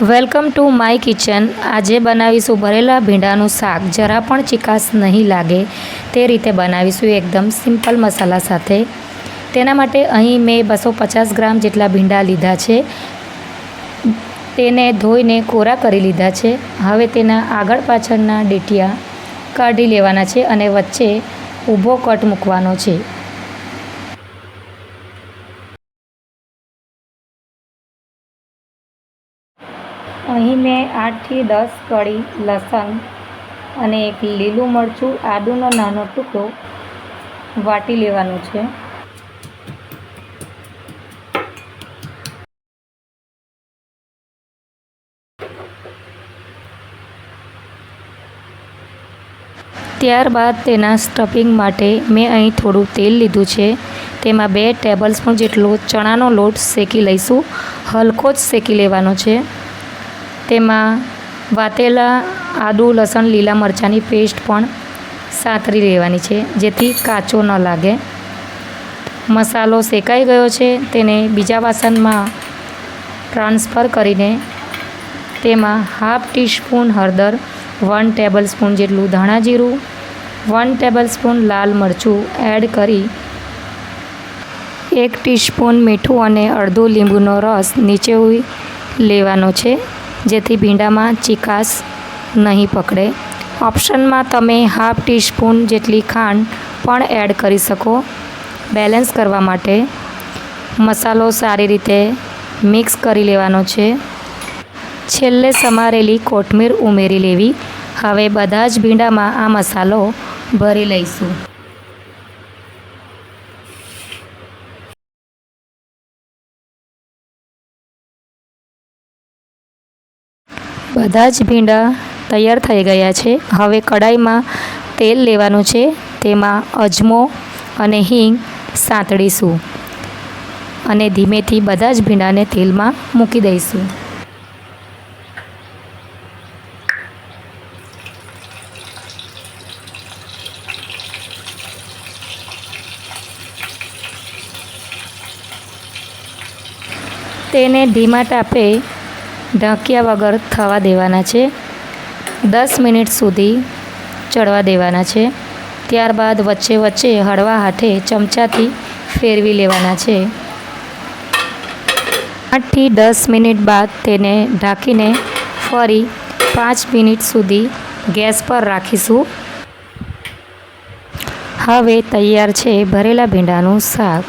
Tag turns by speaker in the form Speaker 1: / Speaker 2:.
Speaker 1: Welcome to my kitchen. આજે બનાવીશું ભરેલા ભીંડાનું શાક। જરા પણ ચીકાશ નહીં લાગે તે રીતે બનાવીશું એકદમ સિમ્પલ મસાલા સાથે। તેના માટે અહીં મેં 250 ગ્રામ જેટલા ભીંડા લીધા છે। તેને ધોઈને કોરા કરી લીધા છે। હવે તેના આગળ પાછળના ડેટિયા કાઢી લેવાના છે અને વચ્ચે ઊભો કટ મૂકવાનો છે। અહીં મેં 8 થી 10 કળી લસણ અને એક લીલું મરચું આદુનો નાનો ટુકડો વાટી લેવાનો છે। ત્યારબાદ તેના સ્ટફિંગ માટે મેં અહીં થોડું તેલ લીધું છે। તેમાં 2 ટેબલસ્પૂન જેટલો ચણાનો લોટ શેકી લઈશું। હલકો જ શેકી લેવાનો છે। તેમાં વાટેલા આદુ લસણ લીલા મરચાંની પેસ્ટ પણ સાતરી લેવાની છે જેથી કાચો ન લાગે। મસાલો શેકાઈ ગયો છે, તેને બીજા વાસણમાં ટ્રાન્સફર કરીને તેમાં હાફ ટીસ્પૂન હળદર, 1 ટેબલસ્પૂન જેટલું ધાણા જીરું, 1 ટેબલસ્પૂન લાલ મરચું એડ કરી 1 ટીસ્પૂન મીઠું અને અડધો લીંબુનો રસ નીચોવી લેવાનો છે જેથી ભીંડામાં ચીકાશ નહીં પકડે। ઓપ્શનમાં તમે હાફ ટીસ્પૂન જેટલી ખાંડ પણ એડ કરી શકો બેલેન્સ કરવા માટે। મસાલો સારી રીતે મિક્સ કરી લેવાનો છે। છેલ્લે સમારેલી કોથમીર ઉમેરી લેવી। હવે બધા જ ભીંડામાં આ મસાલો ભરી લઈશું। બધા જ ભીંડા તૈયાર થઈ ગયા છે। હવે કડાઈમાં તેલ લેવાનું છે, તેમાં અજમો અને હિંગ સાંતળીશું અને ધીમેથી બધા જ ભીંડાને તેલમાં મૂકી દઈશું। તેને ધીમા તાપે ઢાંક્યા વગર થવા દેવાના છે। 10 મિનિટ સુધી ચડવા દેવાના છે। ત્યારબાદ વચ્ચે વચ્ચે હળવા હાથે ચમચાથી ફેરવી લેવાના છે। 8 થી 10 મિનિટ બાદ તેને ઢાંકીને ફરી 5 મિનિટ સુધી ગેસ પર રાખીશું। હવે તૈયાર છે ભરેલા ભીંડાનું શાક।